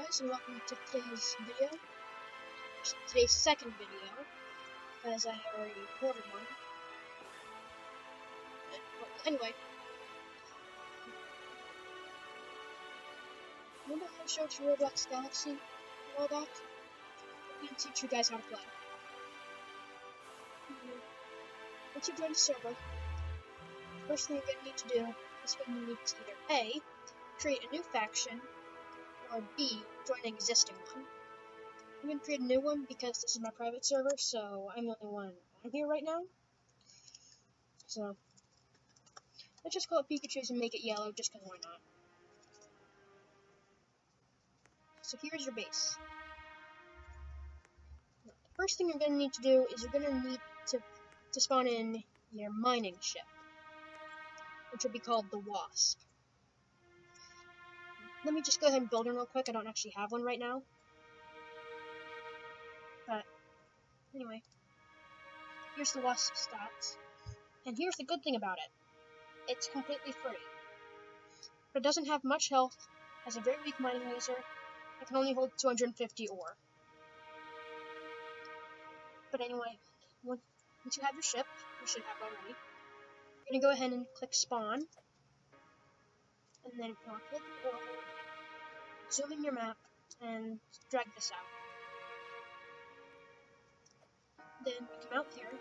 guys, and welcome to today's video. Today's second video, as I already recorded one. Well, anyway, remember how I showed you Roblox Galaxy a while back? I'm going to teach you guys how to play. Once you join the server, the first thing you're going to need to do is you're going to need to either A, create a new faction, or B, join an existing one. I'm going to create a new one because this is my private server, so I'm the only one on here right now. So, let's just call it Pikachu's and make it yellow, just because why not. So here's your base. Now, the first thing you're going to need to do is you're going to need to spawn in your mining ship, which will be called the Wasp. Let me just go ahead and build one real quick. I don't actually have one right now. But, anyway. Here's the Wasp stats. And here's the good thing about it. It's completely free. But it doesn't have much health, has a very weak mining laser, and can only hold 250 ore. But anyway, once you have your ship, you should have it already, you're going to go ahead and click spawn. And then if you want to click the ore, zoom in your map, and drag this out. Then you come out here,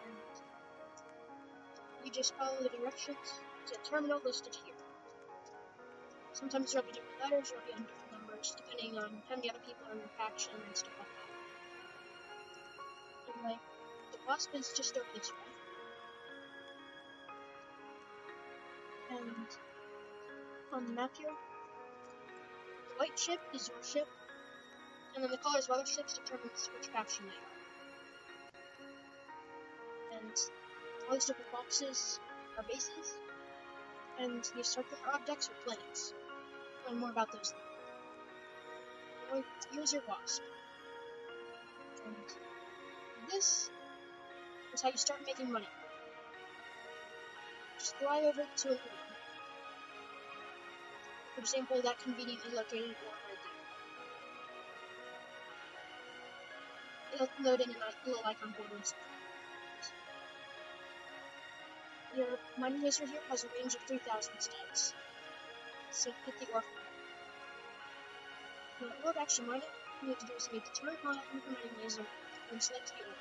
and you just follow the directions to the terminal listed here. Sometimes there will be different letters, or different numbers, depending on how many other people are in your faction and stuff like that. Anyway, the Wasp is just over this way. And on the map here, the white ship is your ship, and then the colors of other ships determines which faction they are. And all these different boxes are bases, and these circular objects are planets. Learn more about those later. Here's your Wasp. And this is how you start making money. Just fly over to an ore. For example, that conveniently located ore right there. It'll load in a little icon border. Your mining laser here has a range of 3,000 studs. So hit the ore. Now, in order to actually mine it, you need to do is you need to turn on your mining laser and select the ore.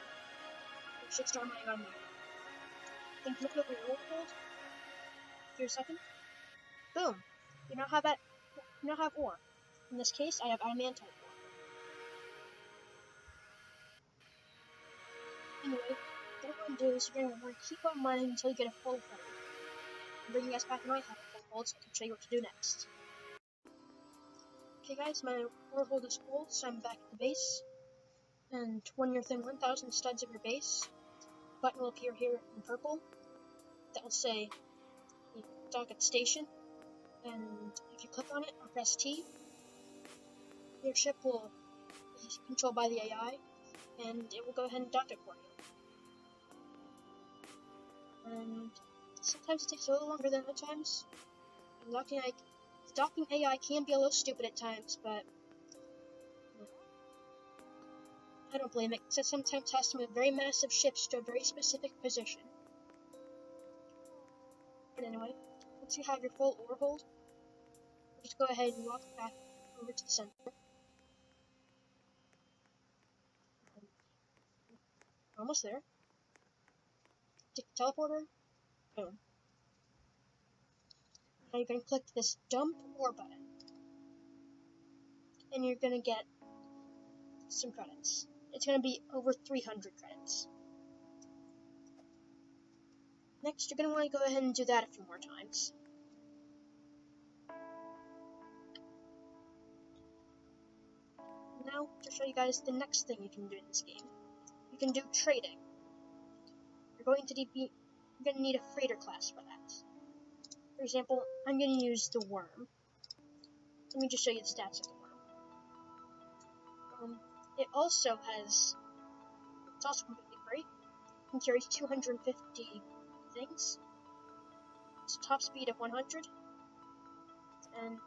It should start mining automatically. Then click over your ore hold. Give it a second. Boom! You now have ore. In this case, I have adamantite ore. Anyway, what I'm going to do is you're going to keep on mining until you get a full hold. I'll bring you guys back when I have a full hold so I can show you what to do next. Okay guys, my ore hold is full, so I'm back at the base. And when you're within 1,000 studs of your base, a button will appear here in purple that will say dock at station. And if you click on it or press T, your ship will be controlled by the AI, and it will go ahead and dock it for you. And sometimes it takes a little longer than other times. The docking AI can be a little stupid at times, but I don't blame it, because it sometimes has to move very massive ships to a very specific position. But anyway, once you have your full ore hold, just go ahead and walk back over to the center. Almost there. Take the teleporter. Boom. Now you're going to click this dump ore button. And you're going to get some credits. It's going to be over 300 credits. Next, you're going to want to go ahead and do that a few more times. Now, to show you guys the next thing you can do in this game, you can do trading. You're going to need a freighter class for that. For example, I'm going to use the worm. Let me just show you the stats of the worm. It's also completely free. It carries 250 things. It's a top speed of 100. And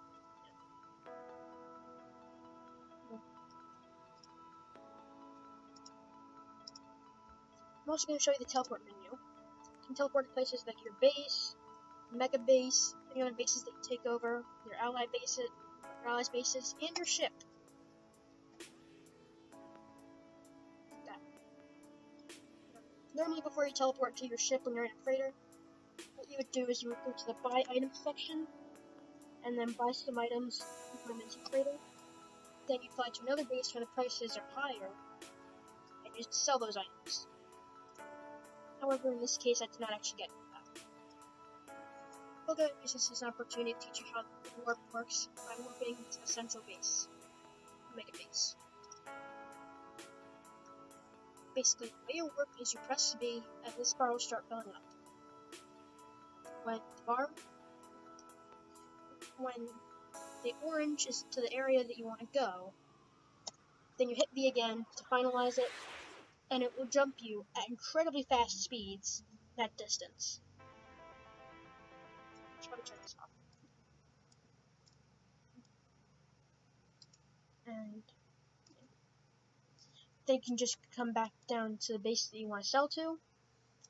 I'm also going to show you the teleport menu. You can teleport to places like your base, mega base, any other bases that you take over, your allies' bases, and your ship. That. Normally, before you teleport to your ship when you're in a freighter, what you would do is you would go to the buy items section, and then buy some items and put them into your freighter. Then you fly to another base where the prices are higher, and you sell those items. However, in this case, I did not actually get that. We'll go use this as an opportunity to teach you how the warp works by warping to the central base, mega base. Basically, the way you warp is you press B, and this bar will start filling up. When the orange is to the area that you want to go, then you hit B again to finalize it, and it will jump you at incredibly fast speeds that distance. Try to turn this off. And then you can just come back down to the base that you want to sell to,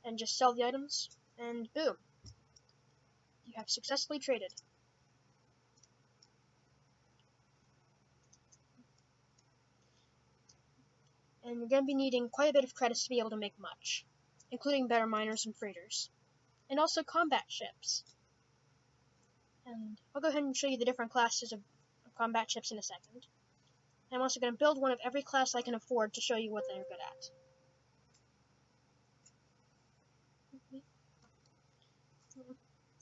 and just sell the items, and boom. You have successfully traded. And you're going to be needing quite a bit of credits to be able to make much, including better miners and freighters, and also combat ships. And I'll go ahead and show you the different classes of combat ships in a second. I'm also going to build one of every class I can afford to show you what they're good at.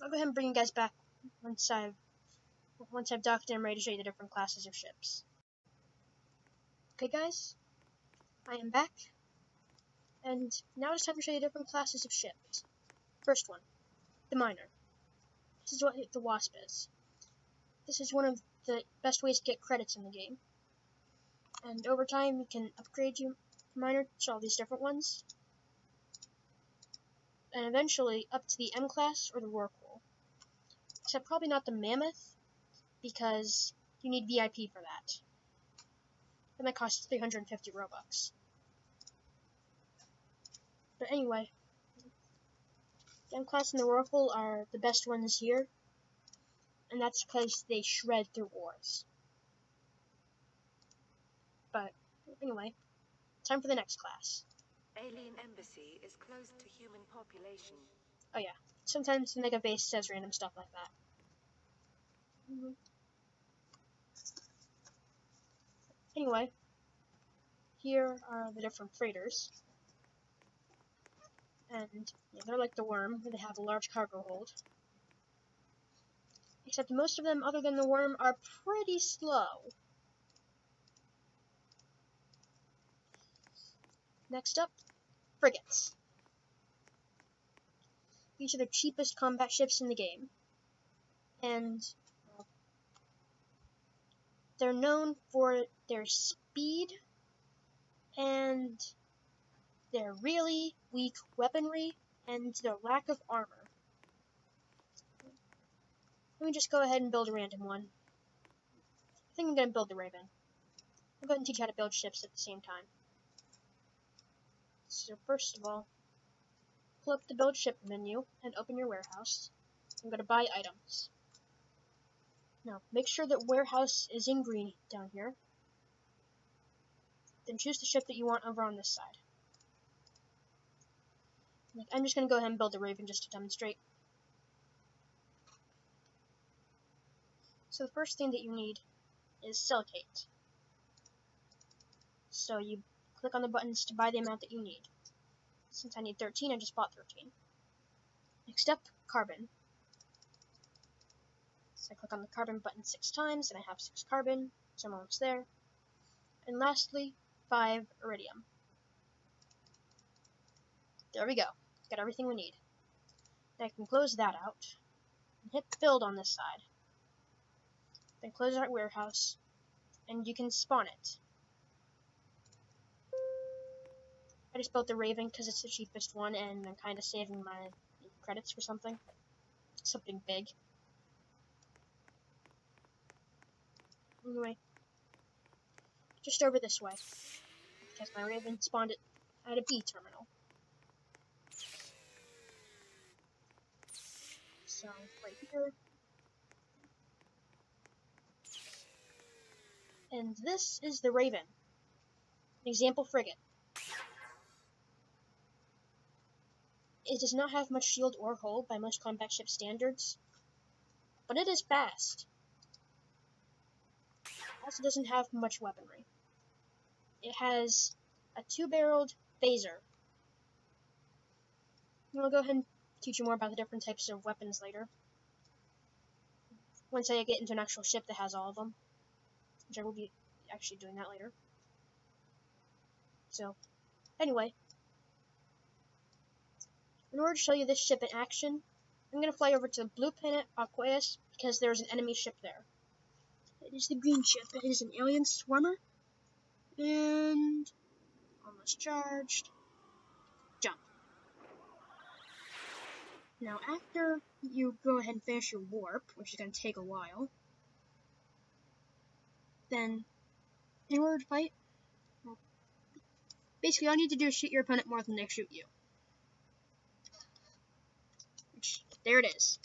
I'll go ahead and bring you guys back once I've docked and I'm ready to show you the different classes of ships. Okay guys, I am back, and now it's time to show you different classes of ships. First one, the miner. This is what the Wasp is. This is one of the best ways to get credits in the game. And over time, you can upgrade your miner to all these different ones. And eventually, up to the M class or the Rorqual. Except probably not the Mammoth, because you need VIP for that. And that costs 350 Robux. But anyway, the M class and the Rorqual are the best ones here. And that's because they shred through ores. But anyway, time for the next class. Alien embassy is close to human population. Oh yeah, sometimes the mega base says random stuff like that. Anyway, here are the different freighters. And yeah, they're like the worm, where they have a large cargo hold. Except most of them, other than the worm, are pretty slow. Next up, frigates. These are the cheapest combat ships in the game. And well, they're known for their speed and their really weak weaponry and their lack of armor. Let me just go ahead and build a random one. I think I'm going to build the Raven. I'll go ahead and teach you how to build ships at the same time. So first of all, pull up the build ship menu and open your warehouse. I'm going to buy items. Now, make sure that warehouse is in green down here. Then choose the ship that you want over on this side. I'm just going to go ahead and build the Raven just to demonstrate. So the first thing that you need is silicate. So you click on the buttons to buy the amount that you need. Since I need 13, I just bought 13. Next up, carbon. So I click on the carbon button 6 times, and I have 6 carbon, so I'm almost there. And lastly, 5 iridium. There we go. Got everything we need. Now I can close that out, and hit build on this side. Then close our warehouse, and you can spawn it. I just built the Raven because it's the cheapest one, and I'm kind of saving my credits for something big. Anyway, just over this way, because my Raven spawned it at a B terminal. So, right here. And this is the Raven, an example frigate. It does not have much shield or hull by most combat ship standards, but it is fast. It also doesn't have much weaponry. It has a 2-barreled phaser. I'll go ahead and teach you more about the different types of weapons later, once I get into an actual ship that has all of them, which I will be actually doing that later. So, anyway, in order to show you this ship in action, I'm going to fly over to the blue planet Aqueous because there's an enemy ship there. It is the green ship. It is an alien swarmer. And almost charged. Jump. Now, after you go ahead and finish your warp, which is going to take a while, then in order to fight, well, basically all you need to do is shoot your opponent more than they shoot you. Which, there it is.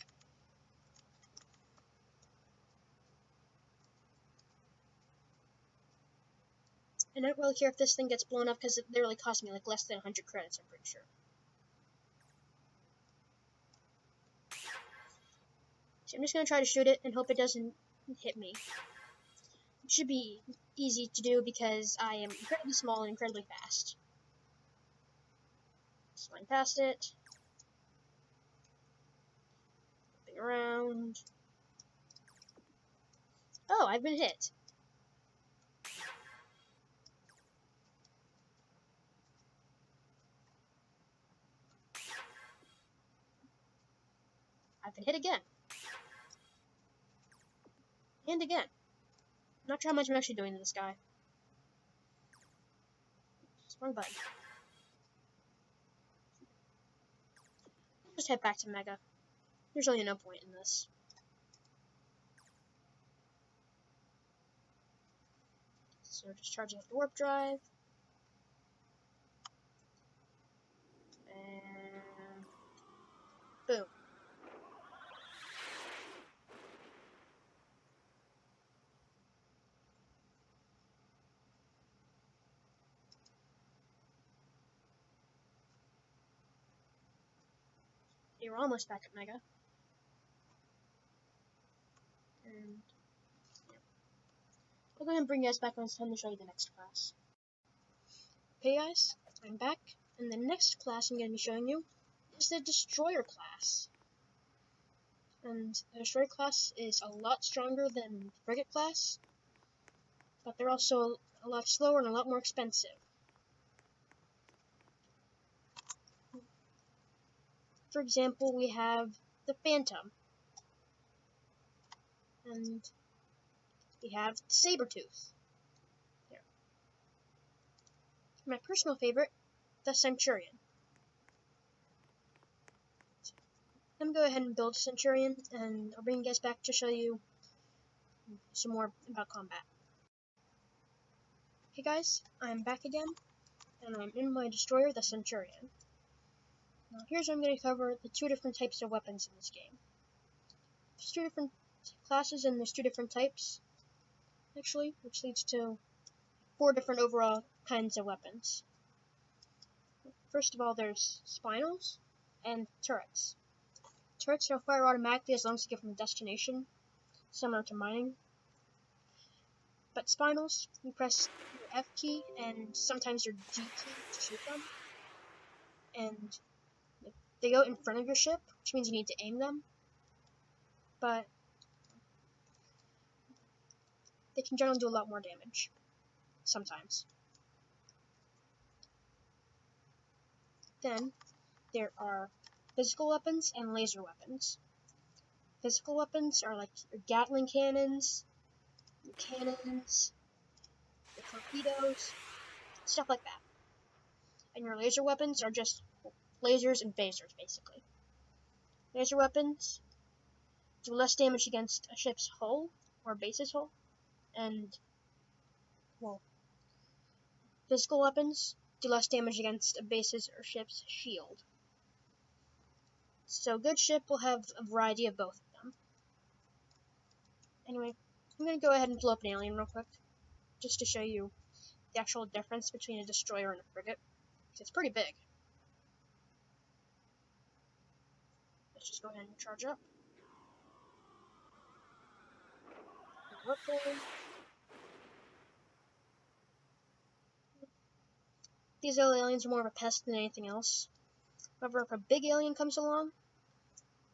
I don't really care if this thing gets blown up because it literally cost me like less than 100 credits, I'm pretty sure. So I'm just going to try to shoot it and hope it doesn't hit me. It should be easy to do because I am incredibly small and incredibly fast. Just flying past it. Flipping around. Oh, I've been hit. I've been hit again. And again. I'm not sure how much I'm actually doing to this guy. Wrong button. Just head back to Mega. There's really no point in this. So just charging up the warp drive. And boom. Okay, we're almost back at Mega. And yeah. I'll go ahead and bring you guys back when it's time to show you the next class. Okay guys, I'm back. And the next class I'm going to be showing you is the Destroyer class. And the Destroyer class is a lot stronger than the Frigate class, but they're also a lot slower and a lot more expensive. For example, we have the Phantom, and we have the Sabertooth. Here. My personal favorite, the Centurion. I'm going to go ahead and build Centurion, and I'll bring you guys back to show you some more about combat. Okay guys, I'm back again, and I'm in my destroyer, the Centurion. Now here's where I'm going to cover the 2 different types of weapons in this game. There's 2 different classes and there's 2 different types, actually, which leads to 4 different overall kinds of weapons. First of all, there's spinals and turrets. Turrets will fire automatically as long as you get from a destination, similar to mining. But spinals, you press your F key and sometimes your G key to shoot them. And they go in front of your ship, which means you need to aim them. But they can generally do a lot more damage. Sometimes. Then, there are physical weapons and laser weapons. Physical weapons are like your Gatling cannons, your cannons, your torpedoes, stuff like that. And your laser weapons are just lasers and phasers, basically. Laser weapons do less damage against a ship's hull, or base's hull, and, well, physical weapons do less damage against a base's or ship's shield. So good ship will have a variety of both of them. Anyway, I'm going to go ahead and blow up an alien real quick, just to show you the actual difference between a destroyer and a frigate. It's pretty big. Let's just go ahead and charge up. Okay. These little aliens are more of a pest than anything else. However, if a big alien comes along,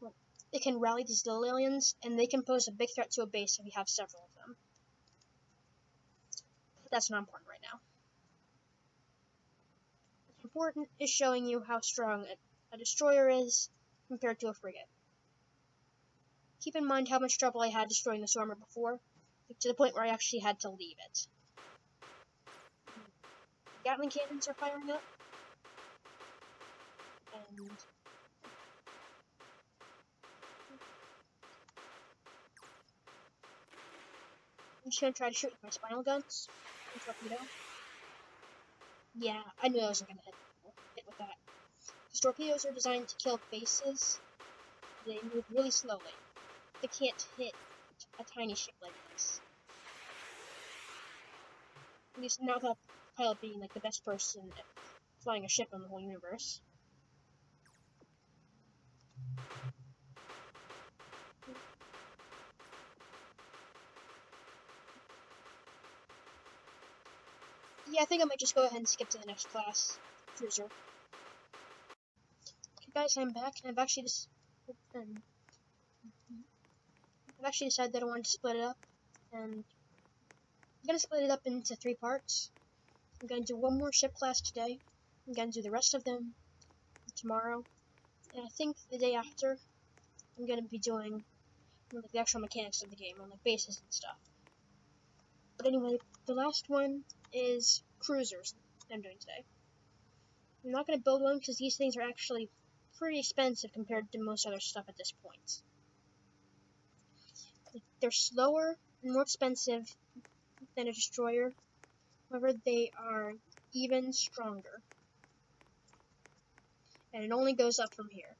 well, it can rally these little aliens, and they can pose a big threat to a base if you have several of them. But that's not important right now. What's important is showing you how strong a destroyer is compared to a frigate. Keep in mind how much trouble I had destroying this armor before, to the point where I actually had to leave it. Gatling cannons are firing up, and I'm just gonna try to shoot with my spinal guns and torpedo. Yeah, I knew I wasn't gonna hit with that. These torpedoes are designed to kill bases. They move really slowly. They can't hit a tiny ship like this. At least not without the pilot being like the best person at flying a ship in the whole universe. Yeah, I think I might just go ahead and skip to the next class, cruiser. Okay, guys, I'm back, and I've actually decided that I wanted to split it up, and I'm gonna split it up into 3 parts. I'm gonna do one more ship class today. I'm gonna do the rest of them tomorrow, and I think the day after, I'm gonna be doing like the actual mechanics of the game, on like bases and stuff. But anyway, the last one is cruisers that I'm doing today. I'm not going to build one because these things are actually pretty expensive compared to most other stuff at this point. They're slower and more expensive than a destroyer, however they are even stronger. And it only goes up from here.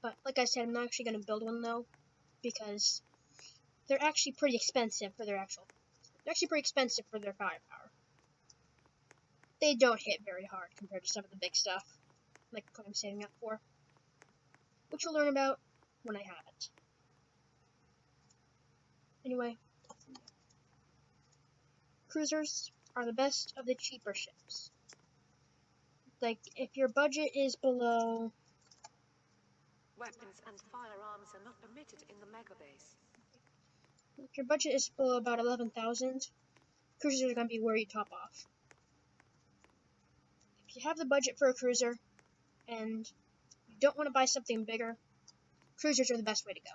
But like I said, I'm not actually going to build one though, because they're actually pretty expensive for their firepower. They don't hit very hard compared to some of the big stuff, like what I'm saving up for, which you'll learn about when I have it. Anyway, cruisers are the best of the cheaper ships. Like, if your budget is below... Weapons and firearms are not permitted in the mega base. If your budget is below about 11,000, cruisers are going to be where you top off. If you have the budget for a cruiser, and you don't want to buy something bigger, cruisers are the best way to go.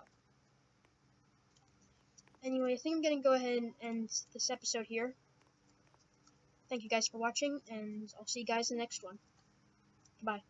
Anyway, I think I'm going to go ahead and end this episode here. Thank you guys for watching, and I'll see you guys in the next one. Bye.